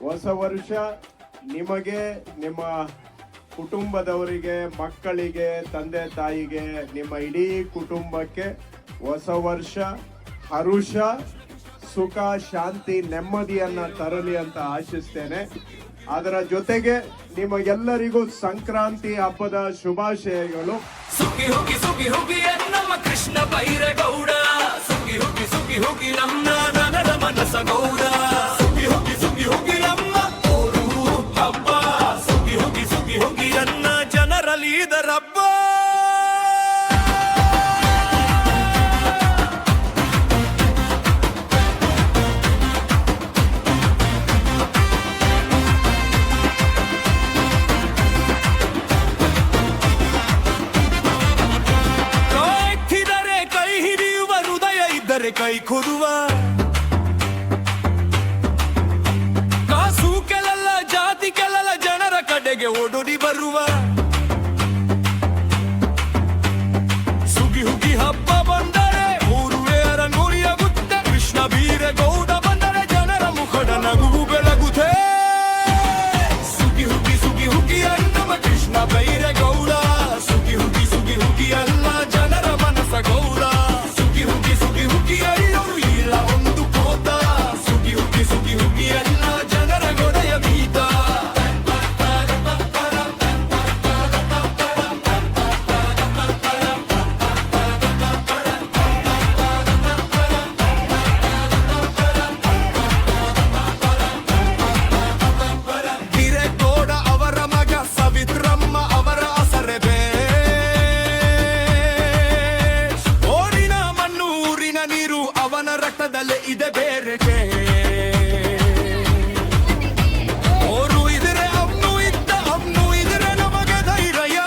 ಹೊಸ ವರ್ಷ ನಿಮಗೆ, ನಿಮ್ಮ ಕುಟುಂಬದವರಿಗೆ, ಮಕ್ಕಳಿಗೆ, ತಂದೆ ತಾಯಿಗೆ, ನಿಮ್ಮ ಇಡೀ ಕುಟುಂಬಕ್ಕೆ ಹೊಸ ವರ್ಷ ಹರುಷ, ಸುಖ, ಶಾಂತಿ, ನೆಮ್ಮದಿಯನ್ನ ತರಲಿ ಅಂತ ಆಶಿಸ್ತೇನೆ. ಅದರ ಜೊತೆಗೆ ನಿಮಗೆಲ್ಲರಿಗೂ ಸಂಕ್ರಾಂತಿ ಹಬ್ಬದ ಶುಭಾಶಯಗಳು. ಸುಖಿ ಹೋಗಿ ಸುಖಿ ಹೋಗಿ ನಮ್ಮ ಕೃಷ್ಣ ಬೈರೇಗೌಡ, ಸುಖಿ ಹೋಗಿ ಸುಖಿ ಹೋಗಿ ನಮ್ಮ ನನರ ಮನಸ ಗೌಡ, ಸುಖಿ ಹೋಗಿ ಸುಖಿ ಹೋಗಿ ನಮ್ಮ ಊರು ಹಬ್ಬ, ಸುಖಿ ಹೋಗಿ ನನ್ನ ಜನರ ಲೀಡರ್ ಹಬ್ಬ. ಕೈ ಕೊಡುವ ಕಾಸು ಕೆಲಲ್ಲ, ಜಾತಿ ಕೆಲಲ್ಲ, ಜನರ ಕಡೆಗೆ ಓಡೋಡಿ ಬರುವ ಸುಗಿ ಹುಗಿ ಹಬ್ಬ ಬಂದರೆ ಊರುವೇರ ನುಡಿಯಾಗುತ್ತೆ. ಕೃಷ್ಣ ಬೀರೇಗೌಡ ಬಂದರೆ ಜನರ ಮುಖದ ನಗುವು ಬೆಳಗುತ್ತೆ. ಸುಗಿ ಹುಗಿ ನಮ್ಮ ಕೃಷ್ಣ ಬೈರೇಗೌಡ, ಸುಗಿ ಹುಗಿ ಎಲ್ಲ ಜನರ ಮನಸ ಗೌಡ. ಎಲ್ಲರೂ ಇಲ್ಲ ಒಂದು ಕೋತ, ಸುಗಿ ಹುಗಿ ಎಲ್ಲ ಜನರ ಗೊಡೆಯ ಬೀತ. ಬೀರೇಗೌಡ ಅವರ ಮಗ ಸವಿತ್ರಮ್ಮ ಅವರ ಅಸರೆಬೆ, ಓರಿನ ಮಣ್ಣು ಊರಿನ ನೀರು ಅವನ ರಕ್ತದಲ್ಲೇ ಇದೆ ಬೇರೆಗೆ. ಓರು ಇದ್ರೆ ಅವನು ಇದ್ದ, ಅವನು ಇದ್ರೆ ನಮಗೆ ಧೈರ್ಯ.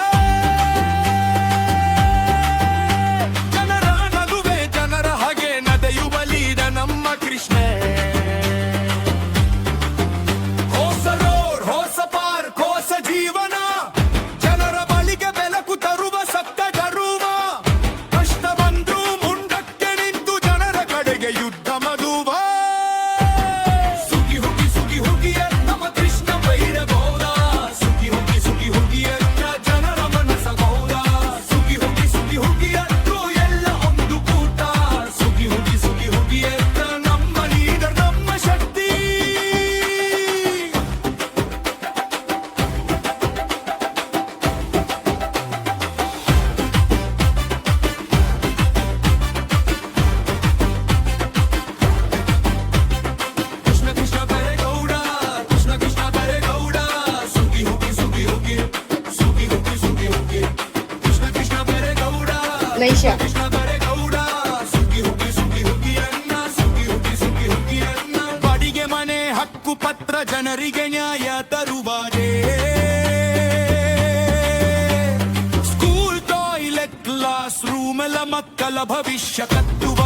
ಜನರ ನಗುವೆ ಜನರ ಹಾಗೆ ನದೆಯುವ ಲೀಡ ನಮ್ಮ ಕೃಷ್ಣ. ಹೊಸ ರೋಡ್, ಹೊಸ ಪಾರ್ಕ್, ಹೊಸ ಜೀವನ, ಜನರ ಬಳಿಗೆ ಬೆಳಕು ತರುವ ಸಪ್ತ ಗರುವ. ಕಷ್ಟ ಬಂದ್ರು ಮುಂದಕ್ಕೆ ನಿಂತು ಜನರ ಕಡೆಗೆ ಯುದ್ಧ ಮದುವ. ಸುಗಿ ಹುಗಿ ನಮ್ಮ ಕೃಷ್ಣ ಬೈರೇಗೌಡ, ಸುಗಿ ಹುಗಿ ಎಲ್ಲ ಜನರ ಮನಸ ಗೌಡ. ಸುಗಿ ಹುಗಿ ಅಂದ್ರು ಎಲ್ಲ ಒಂದು ಕೂಟ, ಸುಗಿ ಹುಗಿ ಎಲ್ಲ ನಮ್ಮ ಲೀಡರ್, ನಮ್ಮ ಶಕ್ತಿ. ಕೃಷ್ಣ ಬೈರೇಗೌಡ, ಕೃಷ್ಣ ಬೈರೇಗೌಡ, ಸುಗಿ ಹುಗಿ ಕೃಷ್ಣ ಬೈರೇಗೌಡ, ನೈಷಾ ಕೃಷ್ಣ ಬೈರೇಗೌಡ, ಸುಗಿ ಹುಗಿ ಅನ್ನ, ಸುಗಿ ಹುಗಿ ಅನ್ನ. ಬಾಡಿಗೆ ಮನೆ ಹಕ್ಕು ಪತ್ರ ಜನರಿಗೆ ನ್ಯಾಯ ತರುವಾರೆ. ಸ್ಕೂಲ್ ಟಾಯ್ಲೆಟ್ ಕ್ಲಾಸ್ ರೂಮ್ ಎಲ್ಲ ಮಕ್ಕಳ ಭವಿಷ್ಯ ಕಟ್ಟುವ